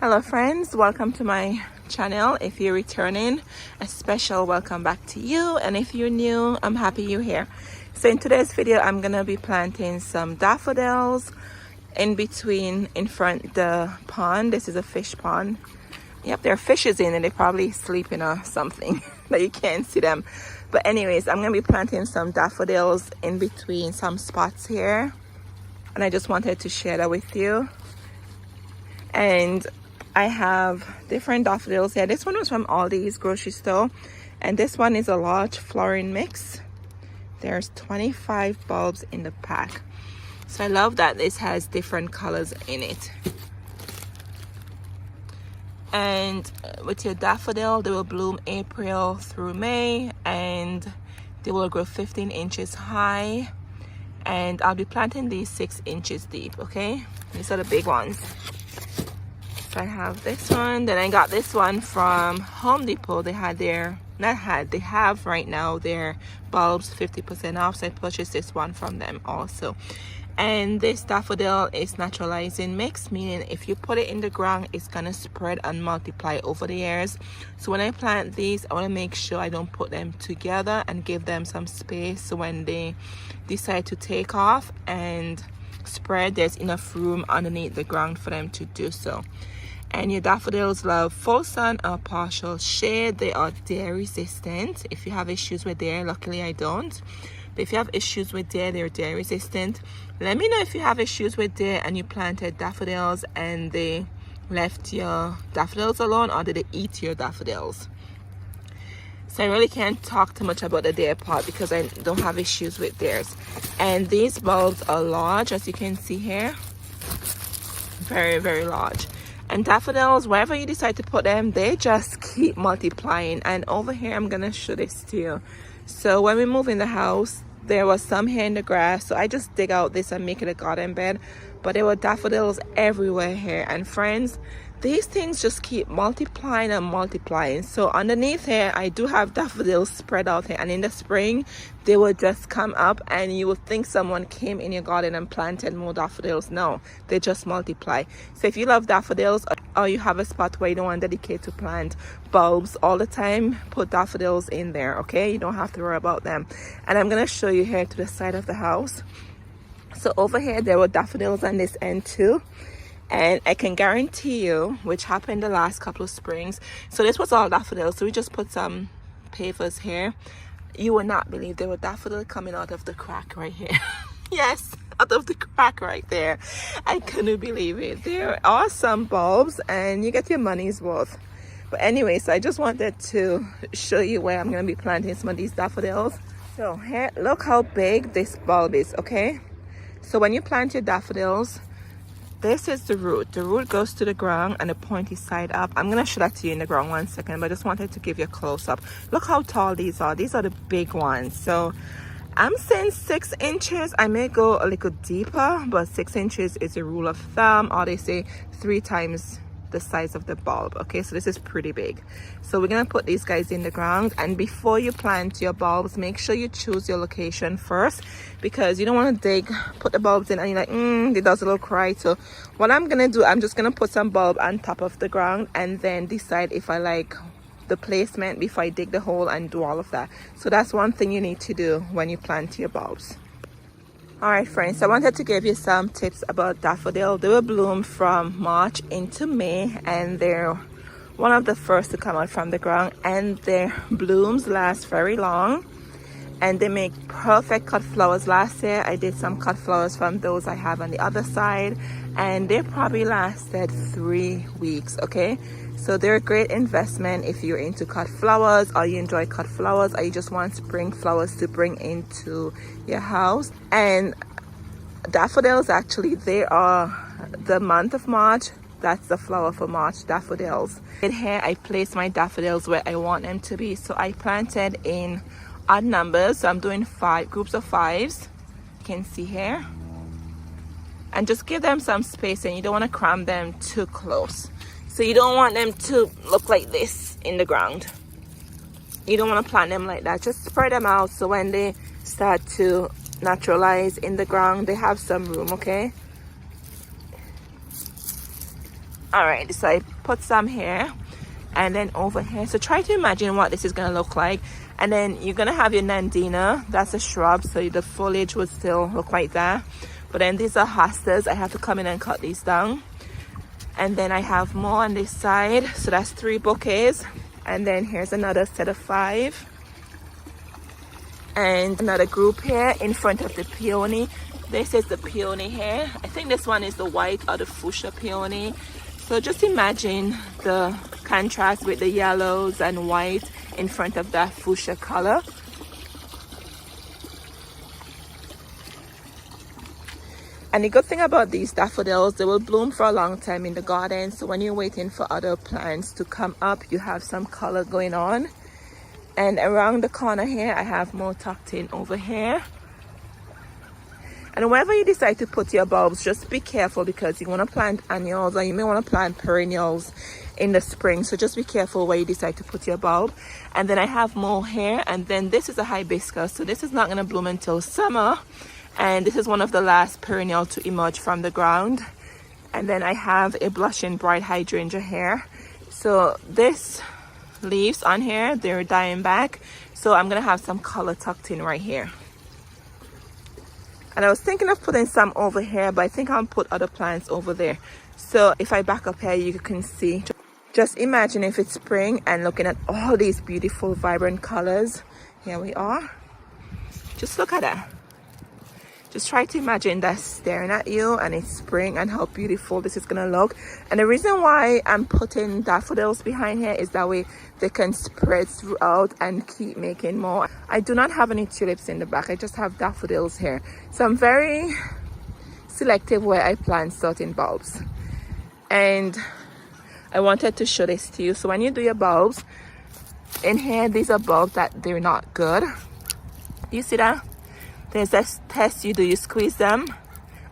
Hello friends, welcome to my channel. If you're returning, a special welcome back to you, and if you're new, I'm happy you're here. So in today's video I'm gonna be planting some daffodils in front the pond. This is a fish pond. Yep, there are fishes in it. They're probably sleeping or something that you can't see them, but anyways, I'm gonna be planting some daffodils in between some spots here, and I just wanted to share that with you. And I have different daffodils here. This one was from Aldi's grocery store, and this one is a large flowering mix. There's 25 bulbs in the pack, so I love that this has different colors in it. And with your daffodil, they will bloom April through May, and they will grow 15 inches high, and I'll be planting these 6 inches deep. Okay, these are the big ones. So I have this one, then I got this one from Home Depot. They had they have right now their bulbs 50% off, so I purchased this one from them also. And this daffodil is naturalizing mix, meaning if you put it in the ground, it's gonna spread and multiply over the years. So when I plant these, I want to make sure I don't put them together and give them some space, so when they decide to take off and spread, there's enough room underneath the ground for them to do so. And your daffodils love full sun or partial shade. They are deer resistant. If you have issues with deer, luckily I don't, but if you have issues with deer, they're deer resistant. Let me know if you have issues with deer and you planted daffodils and they left your daffodils alone, or did they eat your daffodils? So I really can't talk too much about the deer part because I don't have issues with theirs. And these bulbs are large, as you can see here. Very, very large. And daffodils, wherever you decide to put them, they just keep multiplying. And over here, I'm gonna show this to you. So when we moved in the house, there was some here in the grass, so I just dig out this and make it a garden bed. But there were daffodils everywhere here, and friends, these things just keep multiplying and multiplying. So underneath here, I do have daffodils spread out here, and in the spring they will just come up and you would think someone came in your garden and planted more daffodils. No, they just multiply. So if you love daffodils, or you have a spot where you don't want to dedicate to plant bulbs all the time, put daffodils in there. Okay, you don't have to worry about them. And I'm going to show you here to the side of the house. So over here there were daffodils on this end too, and I can guarantee you, which happened the last couple of springs, so this was all daffodils, so we just put some pavers here. You will not believe there were daffodils coming out of the crack right here. Yes, out of the crack right there. I couldn't believe it. There are some bulbs and you get your money's worth. But anyways, I just wanted to show you where I'm going to be planting some of these daffodils. So here, look how big this bulb is. Okay, so when you plant your daffodils, this is the root. The root goes to the ground and the pointy side up. I'm going to show that to you in the ground one second, but I just wanted to give you a close-up. Look how tall these are. These are the big ones. So I'm saying 6 inches. I may go a little deeper, but 6 inches is a rule of thumb, or they say 3 times the size of the bulb. Okay, so this is pretty big. So we're gonna put these guys in the ground, and before you plant your bulbs, make sure you choose your location first, because you don't want to put the bulbs in and you're like, it does a little cry. So what I'm gonna do, I'm just gonna put some bulb on top of the ground and then decide if I like the placement before I dig the hole and do all of that. So that's one thing you need to do when you plant your bulbs. Alright friends, I wanted to give you some tips about daffodil. They will bloom from March into May, and they're one of the first to come out from the ground, and their blooms last very long, and they make perfect cut flowers. Last year I did some cut flowers from those I have on the other side, and they probably lasted 3 weeks. Okay, so they're a great investment if you're into cut flowers, or you enjoy cut flowers, or you just want spring flowers to bring into your house. And daffodils, actually, they are the month of March. That's the flower for March, daffodils. In here I place my daffodils where I want them to be, so I planted in odd numbers. So I'm doing 5 groups of 5s, you can see here, and just give them some space, and you don't want to cram them too close. So you don't want them to look like this in the ground. You don't want to plant them like that. Just spread them out, so when they start to naturalize in the ground, they have some room. Okay, All right, so I put some here and then over here. So try to imagine what this is gonna look like. And then you're gonna have your Nandina, that's a shrub, so the foliage would still look like that. But then these are hostas. I have to come in and cut these down. And then I have more on this side, so that's 3 bouquets. And then here's another set of 5. And another group here in front of the peony. This is the peony here. I think this one is the white or the fuchsia peony. So just imagine the contrast with the yellows and white in front of that fuchsia color. And the good thing about these daffodils, they will bloom for a long time in the garden. So when you're waiting for other plants to come up, you have some color going on. And around the corner here, I have more tucked in over here. And wherever you decide to put your bulbs, just be careful because you want to plant annuals or you may want to plant perennials in the spring. So just be careful where you decide to put your bulb. And then I have more here. And then this is a hibiscus. So this is not going to bloom until summer. And this is one of the last perennial to emerge from the ground. And then I have a blushing bright hydrangea here. So this leaves on here, they're dying back. So I'm going to have some color tucked in right here. And I was thinking of putting some over here, but I think I'll put other plants over there. So if I back up here, you can see. Just imagine if it's spring and looking at all these beautiful, vibrant colors. Here we are. Just look at that. Just try to imagine that staring at you and it's spring and how beautiful this is going to look. And the reason why I'm putting daffodils behind here is that way they can spread throughout and keep making more. I do not have any tulips in the back. I just have daffodils here. So I'm very selective where I plant certain bulbs. And I wanted to show this to you. So when you do your bulbs, in here, these are bulbs that they're not good. You see that? There's this test you do, you squeeze them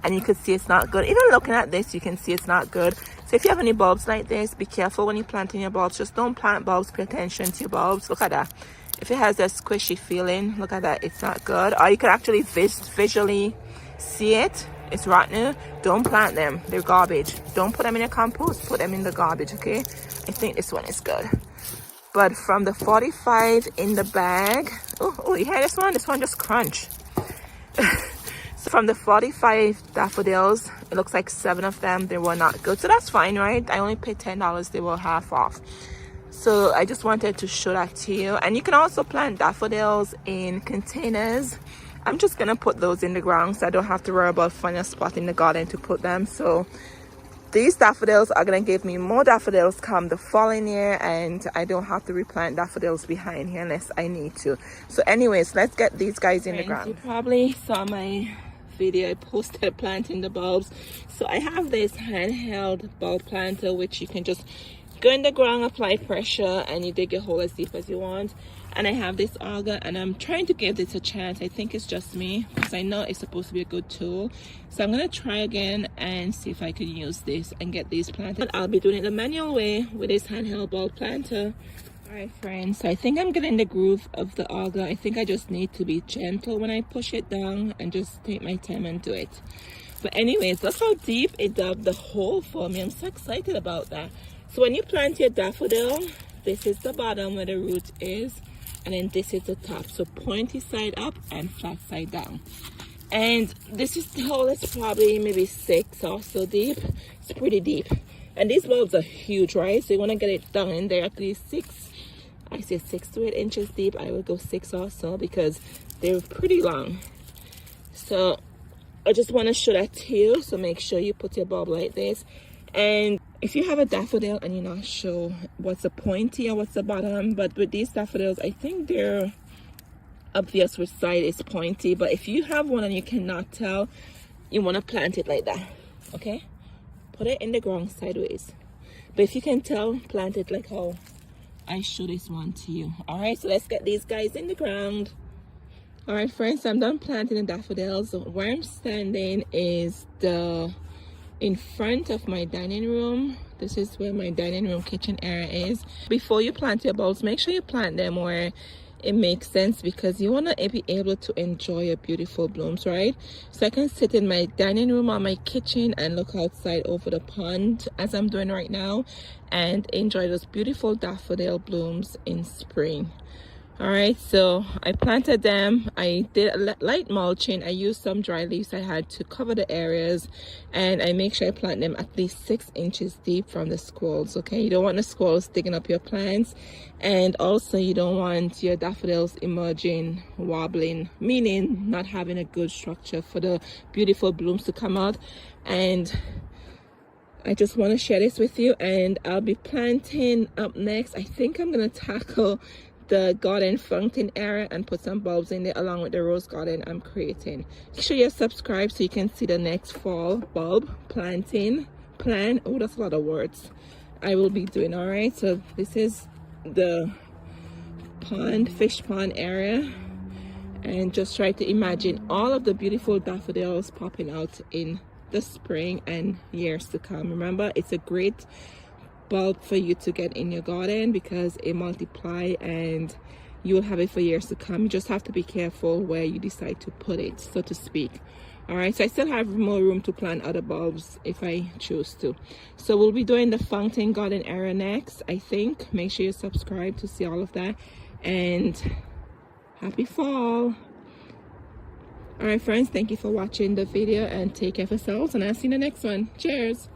and you can see it's not good. Even looking at this, you can see it's not good. So if you have any bulbs like this, be careful when you're planting your bulbs. Just don't plant bulbs, pay attention to your bulbs. Look at that. If it has that squishy feeling, look at that, it's not good. Or you can actually visually see it, it's rotten. Don't plant them, they're garbage. Don't put them in your compost, put them in the garbage, okay? I think this one is good. But from the 45 in the bag, oh, you hear this one? This one just crunch. So from the 45 daffodils, it looks like 7 of them, they were not good. So that's fine, right? I only paid $10, they were half off. So I just wanted to show that to you. And you can also plant daffodils in containers. I'm just gonna put those in the ground so I don't have to worry about finding a spot in the garden to put them. So these daffodils are gonna give me more daffodils come the following year, and I don't have to replant daffodils behind here unless I need to. So anyways, let's get these guys in the ground. You probably saw my video I posted planting the bulbs. So I have this handheld bulb planter which you can just go in the ground, apply pressure, and you dig a hole as deep as you want. And I have this auger and I'm trying to give this a chance. I think it's just me because I know it's supposed to be a good tool. So I'm gonna try again and see if I can use this and get these planted. I'll be doing it the manual way with this handheld bulb planter. All right, friends, so I think I'm getting the groove of the auger. I think I just need to be gentle when I push it down and just take my time and do it. But anyways, look how deep it dug the hole for me. I'm so excited about that. So when you plant your daffodil, this is the bottom where the root is, and then this is the top. So pointy side up and flat side down. And this is the hole is probably maybe 6 or so deep. It's pretty deep. And these bulbs are huge, right? So you want to get it down in there at least 6 to 8 inches deep. I will go 6 or so because they're pretty long. So I just want to show that to you. So make sure you put your bulb like this. And if you have a daffodil and you're not sure what's the pointy or what's the bottom, but with these daffodils, I think they're obvious which side is pointy. But if you have one and you cannot tell, you want to plant it like that, okay? Put it in the ground sideways. But if you can tell, plant it like how I show this one to you. All right, so let's get these guys in the ground. All right, friends, I'm done planting the daffodils. Where I'm standing is in front of my dining room. This is where my dining room kitchen area is. Before you plant your bulbs, make sure you plant them where it makes sense because you want to be able to enjoy your beautiful blooms, right? So I can sit in my dining room or my kitchen and look outside over the pond as I'm doing right now and enjoy those beautiful daffodil blooms in spring. All right, so I planted them. I did light mulching. I used some dry leaves I had to cover the areas, and I make sure I plant them at least 6 inches deep from the squirrels. Okay, you don't want the squirrels digging up your plants, and also you don't want your daffodils emerging wobbling, meaning not having a good structure for the beautiful blooms to come out. And I just want to share this with you, and I'll be planting up next. I think I'm going to tackle the garden fountain area and put some bulbs in there along with the rose garden I'm creating. Make sure you're subscribed so you can see the next fall bulb planting plan. Oh, that's a lot of words. I will be doing. All right, so this is the pond, fish pond area, and just try to imagine all of the beautiful daffodils popping out in the spring and years to come. Remember, it's a great bulb for you to get in your garden because it multiply and you'll have it for years to come. You just have to be careful where you decide to put it, so to speak. All right, so I still have more room to plant other bulbs if I choose to. So we'll be doing the fountain garden area next, I think. Make sure you subscribe to see all of that, and happy fall. All right, friends, thank you for watching the video and take care of yourselves, and I'll see you in the next one. Cheers.